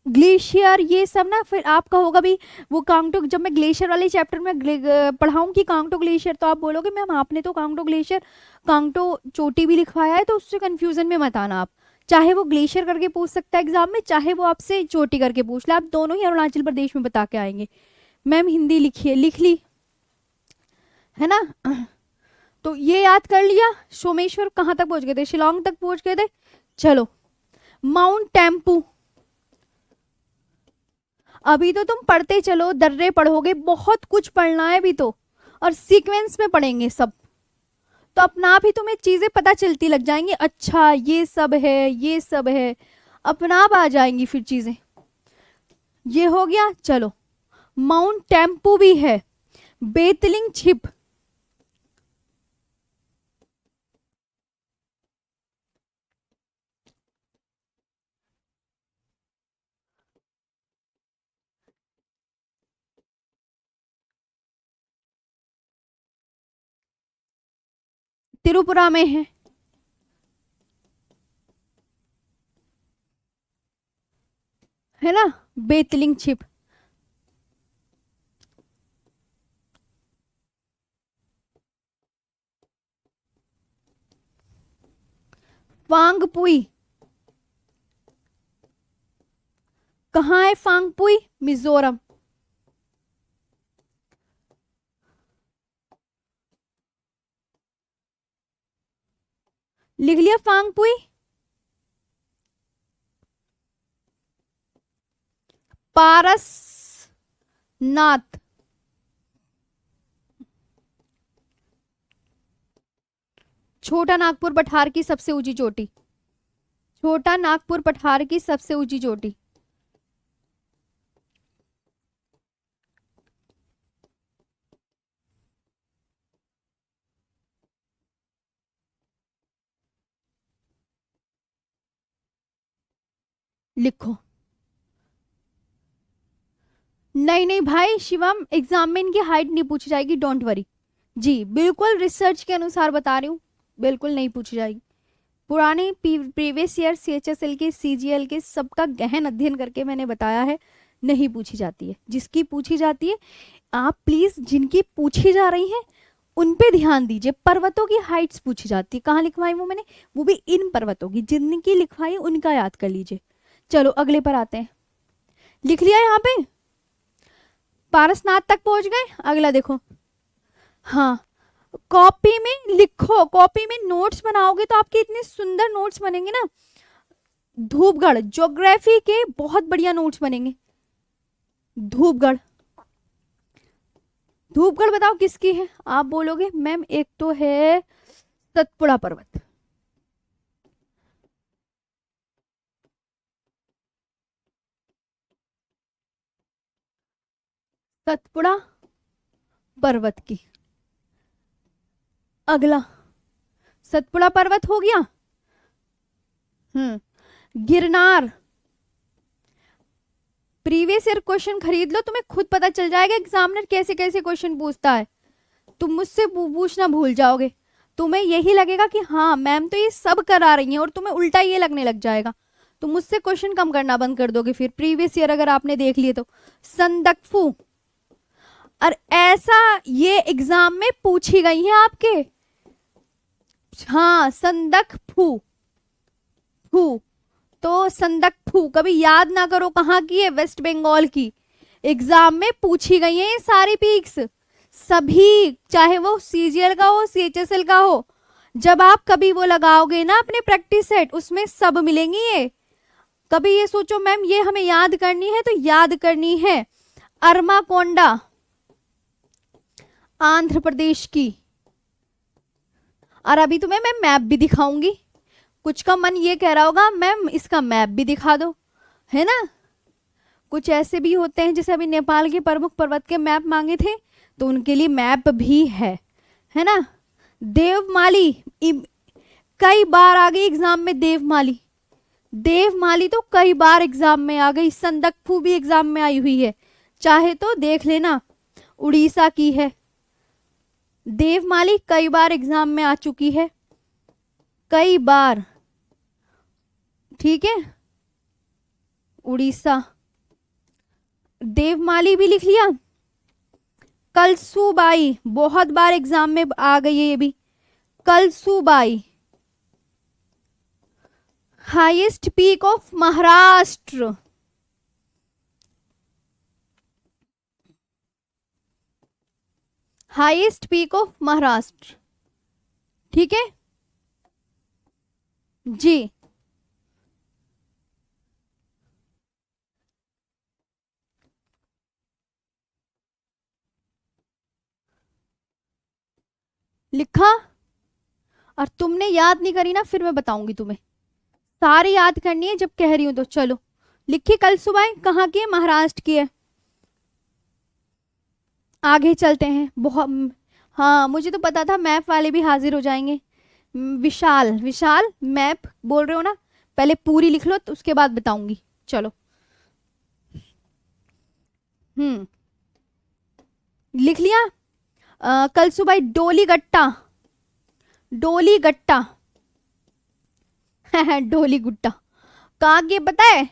S1: ग्लेशियर ये सब ना, फिर आप कहोगा भी वो कांगटो, जब मैं ग्लेशियर वाले चैप्टर में पढ़ाऊंगी कांगटो ग्लेशियर तो आप बोलोगे मैम आपने तो कांगटो ग्लेशियर कांगटो चोटी भी लिखवाया है, तो उससे कंफ्यूजन में मत आना आप। चाहे वो ग्लेशियर करके पूछ सकता है एग्जाम में, चाहे वो आपसे चोटी करके पूछ ले, आप दोनों ही अरुणाचल प्रदेश में बता के आएंगे। मैम हिंदी लिखिए, लिख ली है ना। तो ये याद कर लिया। सोमेश्वर कहाँ तक पहुंच गए थे? शिलोंग तक पहुंच गए थे। चलो माउंट टेम्पू, अभी तो तुम पढ़ते चलो, दर्रे पढ़ोगे, बहुत कुछ पढ़ना है अभी तो, और सीक्वेंस में पढ़ेंगे सब, तो अपना आप ही तुम्हें चीजें पता चलती लग जाएंगी। अच्छा ये सब है, ये सब है, अपना आप आ जाएंगी फिर चीजें। ये हो गया। चलो माउंट टेम्पू भी है, बेतलिंग छिप, त्रिपुरा में है ना, बेतलिंग छिप। फांगपुई कहाँ है? फांगपुई मिजोरम। लिख लिया फांगपुई। पारसनाथ, छोटा नागपुर पठार की सबसे ऊंची चोटी, छोटा नागपुर पठार की सबसे ऊंची चोटी। लिखो। नहीं नहीं भाई शिवम, एग्जाम में इनकी हाइट नहीं पूछी जाएगी, डोंट वरी। जी बिल्कुल रिसर्च के अनुसार बता रही हूँ, बिल्कुल नहीं पूछी जाएगी। पुराने प्रीवियस ईयर सीएचएसएल के सीजीएल के सबका गहन अध्ययन करके मैंने बताया है, नहीं पूछी जाती है। जिसकी पूछी जाती है, आप प्लीज जिनकी पूछी जा रही है उन पे ध्यान दीजिए। पर्वतों की हाइट्स पूछी जाती है, कहाँ लिखवाई वो मैंने, वो भी इन पर्वतों की, जिनकी लिखवाई उनका याद कर लीजिए। चलो अगले पर आते हैं। लिख लिया यहाँ पे, पारसनाथ तक पहुंच गए। अगला देखो। हाँ कॉपी में लिखो, कॉपी में नोट्स बनाओगे तो आपके इतने सुंदर नोट्स बनेंगे ना, धूपगढ़ ज्योग्राफी के बहुत बढ़िया नोट्स बनेंगे। धूपगढ़, धूपगढ़ बताओ किसकी है? आप बोलोगे मैम एक तो है सतपुड़ा पर्वत, सतपुड़ा पर्वत की। अगला सतपुड़ा पर्वत हो गया। गिरनार, प्रीवियस ईयर क्वेश्चन खरीद लो, तुम्हें खुद पता चल जाएगा एग्जामिनर कैसे कैसे क्वेश्चन पूछता है। तुम मुझसे पूछना भूल जाओगे, तुम्हें यही लगेगा कि हाँ मैम तो ये सब करा रही हैं, और तुम्हें उल्टा ये लगने लग जाएगा। तुम मुझसे क्वेश्चन कम करना बंद कर दोगे फिर, प्रीवियस ईयर अगर आपने देख लिए तो। संदकफू, और ऐसा ये एग्जाम में पूछी गई है आपके। हाँ संदकफू, फू तो संदकफू कभी याद ना करो कहाँ की है, वेस्ट बंगाल की। एग्जाम में पूछी गई है ये सारी पीक्स, सभी, चाहे वो CGL का हो, CHSL का हो, जब आप कभी वो लगाओगे ना अपने प्रैक्टिस सेट, उसमें सब मिलेंगी ये। कभी ये सोचो मैम ये हमें याद करनी है, तो याद करनी है। अरमाकोंडा आंध्र प्रदेश की। और अभी तुम्हें मैं मैप भी दिखाऊंगी। कुछ का मन ये कह रहा होगा मैम इसका मैप भी दिखा दो, है ना। कुछ ऐसे भी होते हैं, जैसे अभी नेपाल के प्रमुख पर्वत के मैप मांगे थे, तो उनके लिए मैप भी है ना। देवमाली कई बार आ गई एग्जाम में। देवमाली तो कई बार एग्जाम में आ गई। संदकफू भी एग्जाम में आई हुई है, चाहे तो देख लेना, उड़ीसा की है। देवमाली कई बार एग्जाम में आ चुकी है, कई बार, ठीक है। उड़ीसा, देवमाली भी लिख लिया। कलसूबाई बहुत बार एग्जाम में आ गई है ये भी। Kalsubai highest peak of Maharashtra. Highest peak of Maharashtra, ठीक है जी। लिखा। और तुमने याद नहीं करी ना, फिर मैं बताऊंगी तुम्हें। सारी याद करनी है जब कह रही हूं तो। चलो लिखी। कलसूबाई कहाँ की है? महाराष्ट्र की है। आगे चलते हैं। बहुत, हाँ मुझे तो पता था मैप वाले भी हाजिर हो जाएंगे। विशाल, विशाल मैप बोल रहे हो ना, पहले पूरी लिख लो तो उसके बाद बताऊंगी। चलो लिख लिया। कलसूबाई डोली गट्टा, डोली गट्टा डोली गुट्टा कहाँ की पता है?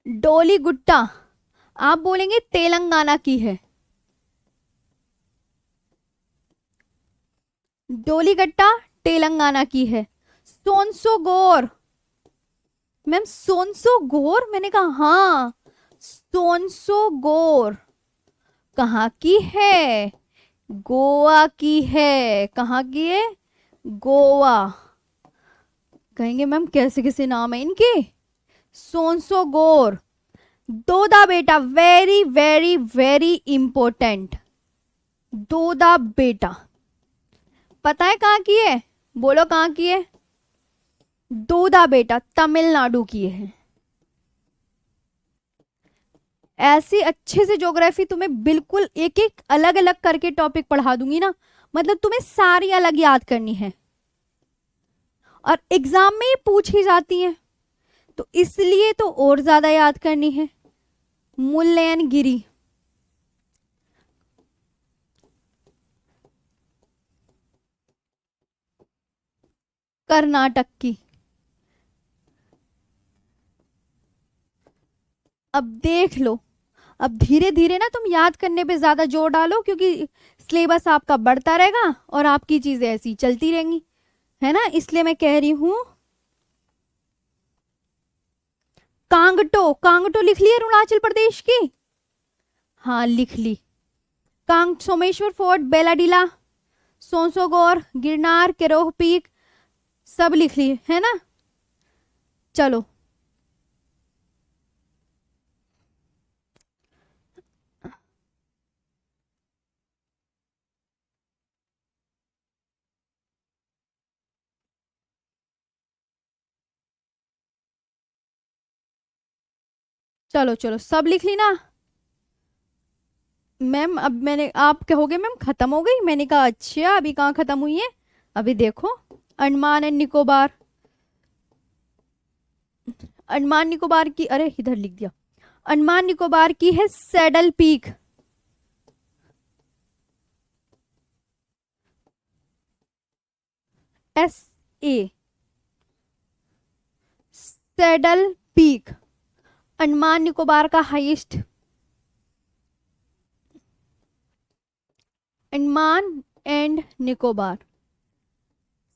S1: डोली गुट्टा आप बोलेंगे तेलंगाना की है। डोलीगट्टा तेलंगाना की है। सोनसोगोर, मैम सोनसोगोर, मैंने कहा हाँ सोनसोगोर कहाँ की है? गोवा की है। कहाँ की है? गोवा। कहेंगे मैम कैसे कैसे नाम है इनके। सोनसोगोर। दोदा बेटा, very very very important. Doda बेटा पता है कहाँ की है? बोलो कहाँ की है? दोदा बेटा तमिलनाडु की है। ऐसे अच्छे से ज्योग्राफी तुम्हें बिल्कुल एक एक अलग अलग करके टॉपिक पढ़ा दूंगी ना, मतलब तुम्हें सारी अलग याद करनी है। और एग्जाम में ये पूछी जाती है, तो इसलिए तो और ज्यादा याद करनी है। मुल्लयनगिरी, कर्नाटक की। अब देख लो, अब धीरे धीरे ना तुम याद करने पे ज्यादा जोर डालो, क्योंकि सिलेबस आपका बढ़ता रहेगा और आपकी चीजें ऐसी चलती रहेंगी, है ना। इसलिए मैं कह रही हूं। कांगटो, कांगटो लिख ली अरुणाचल प्रदेश की? हाँ लिख ली। सोमेश्वर फोर्ट, बेलाडीला, सोनसोगोर, गिरनार, केरोह पीक सब लिख ली है ना। चलो चलो चलो सब लिख ली ना। मैम अब मैंने, आप कहोगे मैम खत्म हो गई, मैंने कहा अच्छा अभी कहाँ खत्म हुई है। अभी देखो, अंडमान एंड निकोबार, अंडमान निकोबार की, अरे इधर लिख दिया। अंडमान निकोबार की है saddle peak. SA, saddle peak Andaman Nicobar का highest. Andaman and Nicobar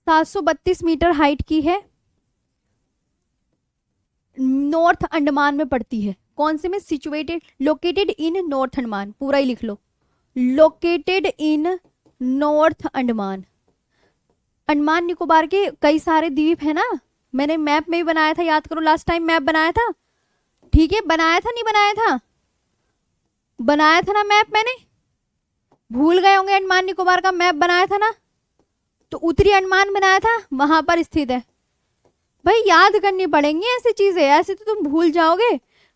S1: 732 metre height की है। नॉर्थ अंडमान में पड़ती है। कौन से में? Situated, located in north Andaman, पूरा ही लिख लो, located in north Andaman. Andaman Nicobar के कई सारे द्वीप है ना, मैंने मैप में भी बनाया था, याद करो लास्ट टाइम मैप बनाया था, ठीक है, बनाया था नहीं बनाया था? बनाया था ना मैप मैंने, भूल गए होंगे? अंडमान निकोबार का मैप बनाया था ना, तो उत्तरी अंडमान बनाया था, वहां पर स्थित है। भाई याद करनी पड़ेंगी ऐसी चीजें, ऐसे तो तुम भूल जाओगे।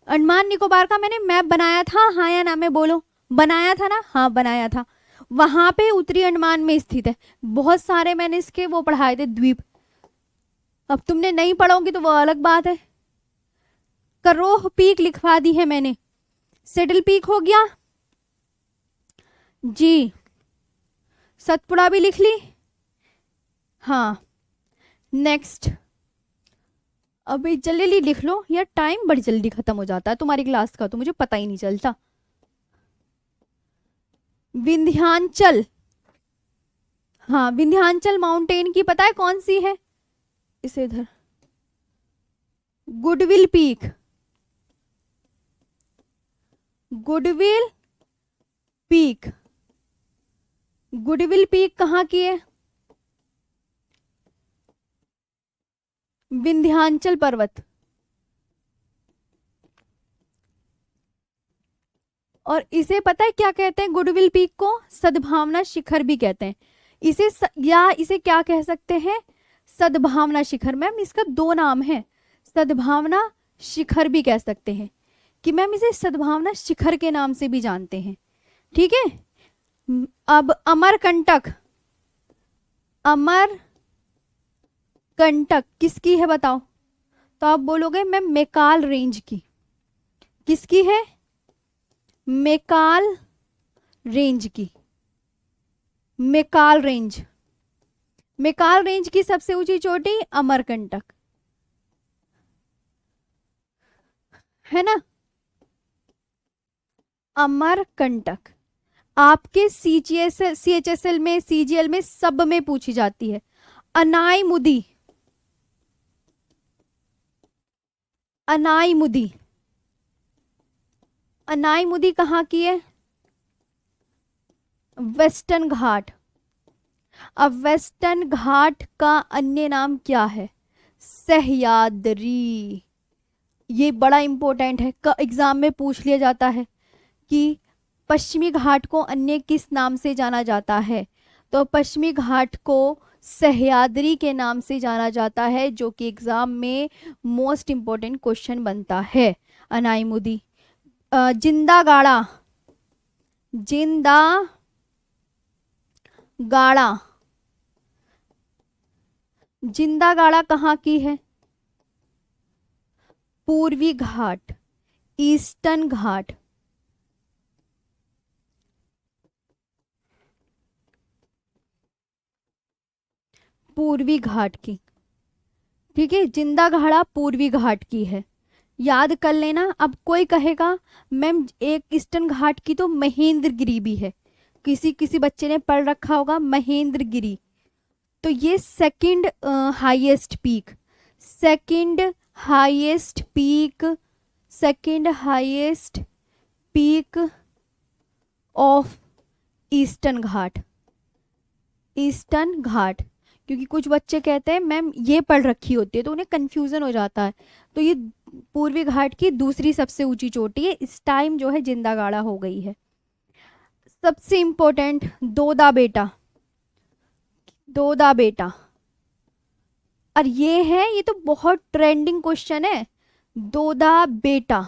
S1: अंडमान निकोबार का मैंने मैप बनाया था, हाँ या ना में बोलो, बनाया था ना? हाँ बनाया था, वहां पे उत्तरी अंडमान में स्थित है। बहुत सारे मैंने इसके वो पढ़ाए थे द्वीप, अब तुमने नहीं पढ़ोगी तो वो अलग बात है। करोह पीक लिखवा दी है मैंने, सेडल पीक हो गया जी, सतपुड़ा भी लिख ली, हाँ। नेक्स्ट, अभी जल्दी लिख लो यार, टाइम बड़ी जल्दी खत्म हो जाता है तुम्हारी क्लास का, तो मुझे पता ही नहीं चलता। विंध्याचल, हाँ विंध्याचल माउंटेन की पता है कौन सी है? इसे इधर, goodwill peak, goodwill peak, goodwill peak कहाँ की है? विंध्याचल पर्वत। और इसे पता है क्या कहते हैं? गुडविल पीक को सद्भावना शिखर भी कहते हैं। या इसे क्या कह सकते हैं? सद्भावना शिखर। मैम इसका दो नाम है, सद्भावना शिखर भी कह सकते हैं, कि मैम इसे सद्भावना शिखर के नाम से भी जानते हैं, ठीक है। अब अमरकंटक, अमरकंटक किसकी है बताओ? तो आप बोलोगे मैम मैकाल रेंज की। किसकी है? मैकाल रेंज की। मैकाल रेंज, मैकाल रेंज की सबसे ऊंची चोटी अमरकंटक है ना, अमरकंटक। आपके CHSL में, CGL में, सब में पूछी जाती है। अनाईमुदी, अनाईमुदी, अनाईमुदी कहाँ की है? वेस्टर्न घाट। अब वेस्टर्न घाट का अन्य नाम क्या है? सह्याद्री। ये बड़ा इंपॉर्टेंट है, एग्जाम में पूछ लिया जाता है कि पश्चिमी घाट को अन्य किस नाम से जाना जाता है? तो पश्चिमी घाट को सह्याद्री के नाम से जाना जाता है, जो कि एग्जाम में मोस्ट इंपॉर्टेंट क्वेश्चन बनता है। अनाईमुदी। जिंदा गाड़ा, जिंदा गाड़ा, जिंदा गाड़ा कहाँ की है? पूर्वी घाट, ईस्टर्न घाट। पूर्वी घाट की, ठीक है, जिंदा घाड़ा पूर्वी घाट की है, याद कर लेना। अब कोई कहेगा मैम एक ईस्टर्न घाट की तो महेंद्रगिरी भी है, किसी किसी बच्चे ने पढ़ रखा होगा महेंद्रगिरी, तो ये second highest peak, second highest peak, second highest peak of Eastern Ghat, Eastern Ghat. क्योंकि कुछ बच्चे कहते हैं मैम ये पढ़ रखी होती है तो उन्हें कंफ्यूजन हो जाता है, तो ये पूर्वी घाट की दूसरी सबसे ऊंची चोटी है, इस टाइम जो है जिंदा गाड़ा हो गई है। सबसे इंपॉर्टेंट दोदा बेटा, दोदा बेटा, और ये है, ये तो बहुत ट्रेंडिंग क्वेश्चन है। दोदा बेटा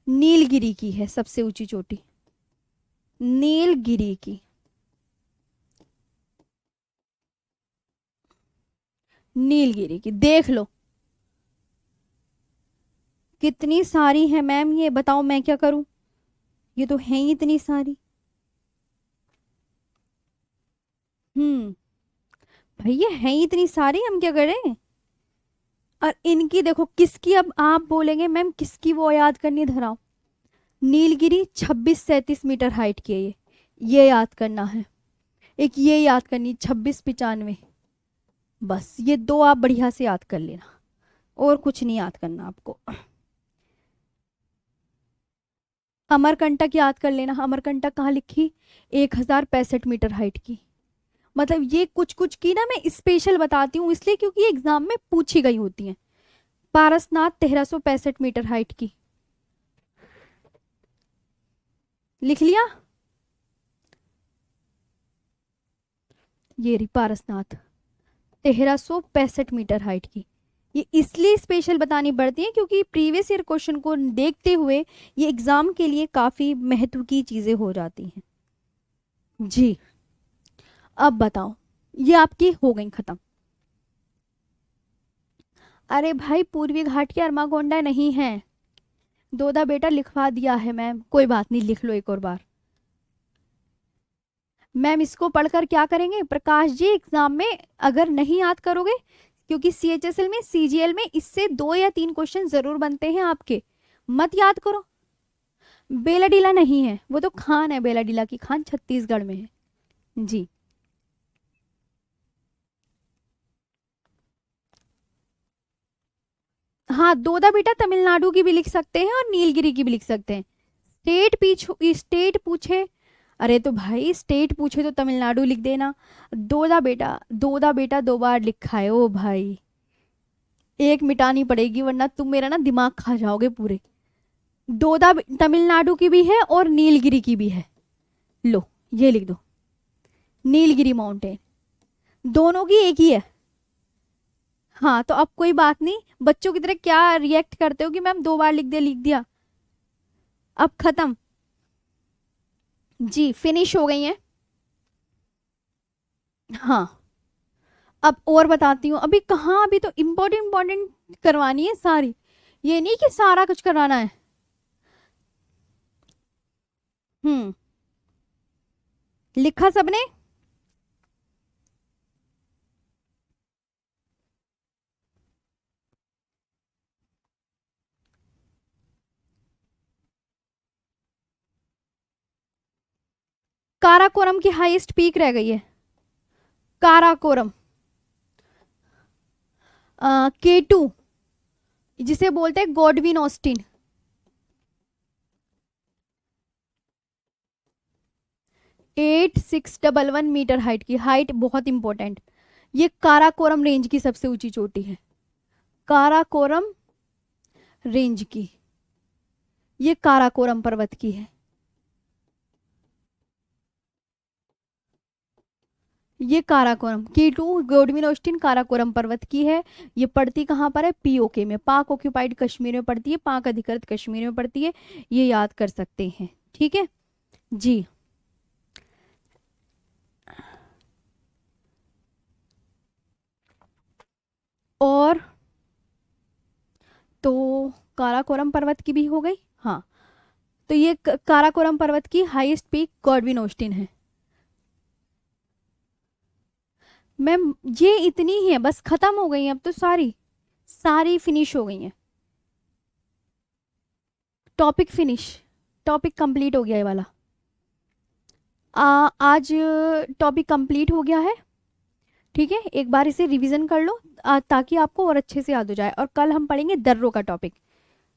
S1: नीलगिरी की है सबसे ऊंची चोटी, नीलगिरी की, नीलगिरी की। देख लो कितनी सारी है मैम, ये बताओ मैं क्या करूं, ये तो है ही इतनी सारी। भाई ये है ही इतनी सारी, हम क्या करें। और इनकी देखो किसकी, अब आप बोलेंगे मैम किसकी वो याद करनी, धराओ। नीलगिरी 2637 मीटर हाइट की है, ये याद करना है। एक ये याद करनी 2695, बस ये दो आप बढ़िया से याद कर लेना, और कुछ नहीं याद करना आपको। अमरकंटक याद कर लेना। अमरकंटक कहाँ लिखी? 1065 मीटर हाइट की। मतलब ये कुछ कुछ की ना मैं स्पेशल बताती हूँ इसलिए क्योंकि एग्जाम में पूछी गई होती है। पारसनाथ 1365 मीटर हाइट की। लिख लिया? ये रही पारसनाथ 1365 मीटर हाइट की। ये इसलिए स्पेशल बतानी पड़ती है क्योंकि प्रीवियस ईयर क्वेश्चन को देखते हुए ये एग्जाम के लिए काफी महत्व की चीजें हो जाती हैं जी। अब बताओ, ये आपकी हो गई खत्म। अरे भाई पूर्वी घाट की अरमाकोंडा नहीं है, दोदा बेटा लिखवा दिया है मैम, कोई बात नहीं, लिख लो एक और बार। मैम इसको पढ़कर क्या करेंगे प्रकाश जी एग्जाम में, अगर नहीं याद करोगे, क्योंकि सीएचएसएल में सीजीएल में इससे 2 या 3 क्वेश्चन जरूर बनते हैं आपके, मत याद करो। बेलाडीला नहीं है, वो तो खान है, बेलाडीला की खान छत्तीसगढ़ में है जी। हाँ दोदा बेटा तमिलनाडु की भी लिख सकते हैं और नीलगिरी की भी लिख सकते हैं। स्टेट पूछे, अरे तो भाई स्टेट पूछे तो तमिलनाडु लिख देना। दोदा बेटा 2 बार लिखा है ओ भाई, एक मिटानी पड़ेगी वरना तुम मेरा ना दिमाग खा जाओगे पूरे। दोदा तमिलनाडु की भी है और नीलगिरी की भी है, लो ये लिख दो, नीलगिरी माउंटेन, दोनों की एक ही है। हाँ तो अब कोई बात नहीं, बच्चों की तरह क्या रिएक्ट करते हो कि मैम 2 बार लिख दिया। अब खत्म जी, फिनिश हो गई है। हाँ अब और बताती हूँ, अभी कहाँ, अभी तो इम्पोर्टेंट करवानी है सारी, ये नहीं कि सारा कुछ कराना है। हम्म, लिखा सबने? काराकोरम की हाईएस्ट पीक रह गई है, काराकोरम K2, जिसे बोलते हैं गॉडविन ऑस्टिन। 8611 मीटर हाइट की, हाइट बहुत इंपॉर्टेंट। ये काराकोरम रेंज की सबसे ऊंची चोटी है, काराकोरम रेंज की, ये काराकोरम पर्वत की है। ये Karakoram K2 Godwin Austen Karakoram पर्वत की है। ये पड़ती कहाँ पर है? पीओके में, पाक ऑक्यूपाइड कश्मीर में पड़ती है, पाक अधिकृत कश्मीर में पड़ती है, ये याद कर सकते हैं ठीक है जी। और तो काराकोरम पर्वत की भी हो गई। हाँ तो ये काराकोरम पर्वत की हाईएस्ट पीक गॉडविन ऑस्टिन है। मैम ये इतनी ही है बस, खत्म हो गई है अब तो, सारी सारी फिनिश हो गई हैं। टॉपिक फिनिश, टॉपिक कंप्लीट हो गया ये वाला। आज टॉपिक कंप्लीट हो गया है ठीक है, एक बार इसे रिवीजन कर लो ताकि आपको और अच्छे से याद हो जाए, और कल हम पढ़ेंगे दर्रों का टॉपिक,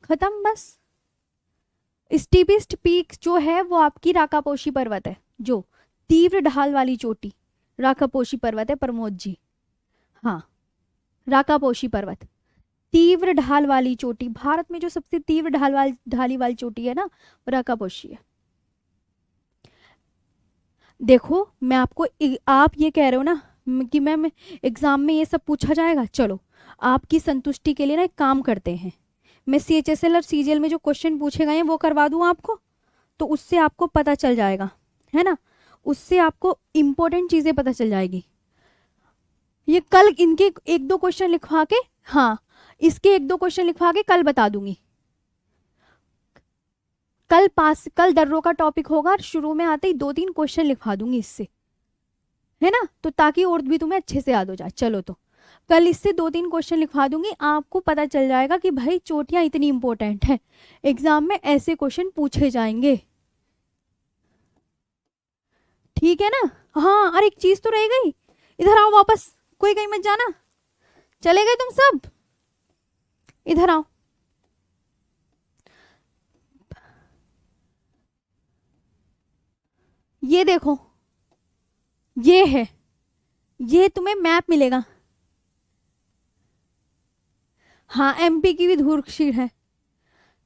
S1: खत्म बस। स्टीपेस्ट पीक जो है वो आपकी राकापोशी पर्वत है, जो तीव्र ढाल वाली चोटी राकापोशी पर्वत है प्रमोद जी। हाँ राकापोशी पर्वत तीव्र ढाल वाली चोटी, भारत में जो सबसे तीव्र ढाली वाली चोटी है ना वो राकापोशी है। देखो मैं आपको आप ये कह रहे हो ना कि मैम एग्जाम में ये सब पूछा जाएगा, चलो आपकी संतुष्टि के लिए ना एक काम करते हैं, मैं सीएचएसएल और सीजीएल में जो क्वेश्चन पूछे गए हैं वो करवा दूं आपको, तो उससे आपको पता चल जाएगा है ना, उससे आपको इंपॉर्टेंट चीजें पता चल जाएगी। ये कल इनके 1-2 क्वेश्चन लिखवा के, हाँ इसके 1-2 क्वेश्चन लिखवा के कल बता दूंगी। कल दर्रों का टॉपिक होगा, शुरू में आते ही 2-3 क्वेश्चन लिखवा दूंगी इससे, है ना, तो ताकि और भी तुम्हें अच्छे से याद हो जाए। चलो तो कल इससे 2-3 क्वेश्चन लिखवा दूंगी, आपको पता चल जाएगा कि भाई चोटियां इतनी इंपॉर्टेंट है, एग्जाम में ऐसे क्वेश्चन पूछे जाएंगे ठीक है ना। हाँ और एक चीज तो रह गई, इधर आओ वापस, कोई कहीं मत जाना, चले गए तुम सब, इधर आओ। ये देखो, ये है, ये तुम्हें मैप मिलेगा। हाँ, एमपी की भी धूर्तशीर है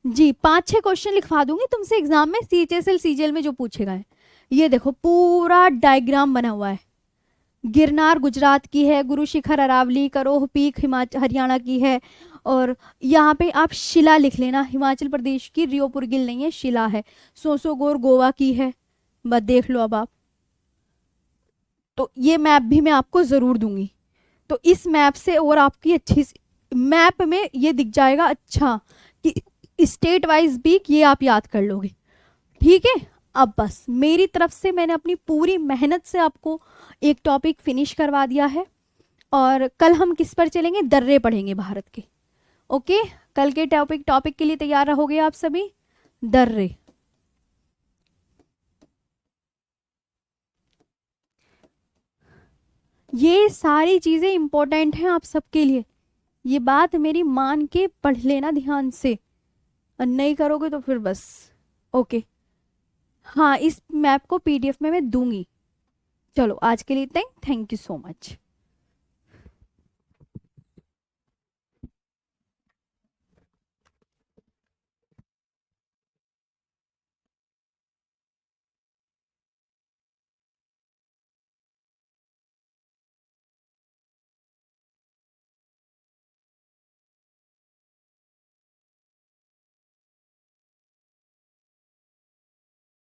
S1: जी। 5-6 क्वेश्चन लिखवा दूंगी तुमसे एग्जाम में, सीएचएसएल सीजीएल में जो पूछेगा है। ये देखो पूरा डायग्राम बना हुआ है। गिरनार गुजरात की है, गुरु शिखर अरावली, करोह पीक हिमाचल हरियाणा की है, और यहाँ पे आप शिला लिख लेना, हिमाचल प्रदेश की, रियोपुर गिल नहीं है, शिला है। सोसोगोर गोवा की है, बस देख लो अब आप। तो ये मैप भी मैं आपको जरूर दूंगी। तो इस मैप से और आपकी अच्छी मैप में ये दिख जाएगा अच्छा कि स्टेट वाइज भी ये आप याद कर लोगे। ठीक है, अब बस मेरी तरफ से मैंने अपनी पूरी मेहनत से आपको एक टॉपिक फिनिश करवा दिया है। और कल हम किस पर चलेंगे? दर्रे पढ़ेंगे भारत के। ओके, कल के टॉपिक के लिए तैयार रहोगे आप सभी? दर्रे। ये सारी चीजें इंपॉर्टेंट हैं आप सबके लिए, ये बात मेरी मान के पढ़ लेना ध्यान से, और नहीं करोगे तो फिर बस। ओके, हाँ, इस मैप को पीडीएफ में मैं दूंगी। चलो आज के लिए इतना ही, थैंक यू सो मच।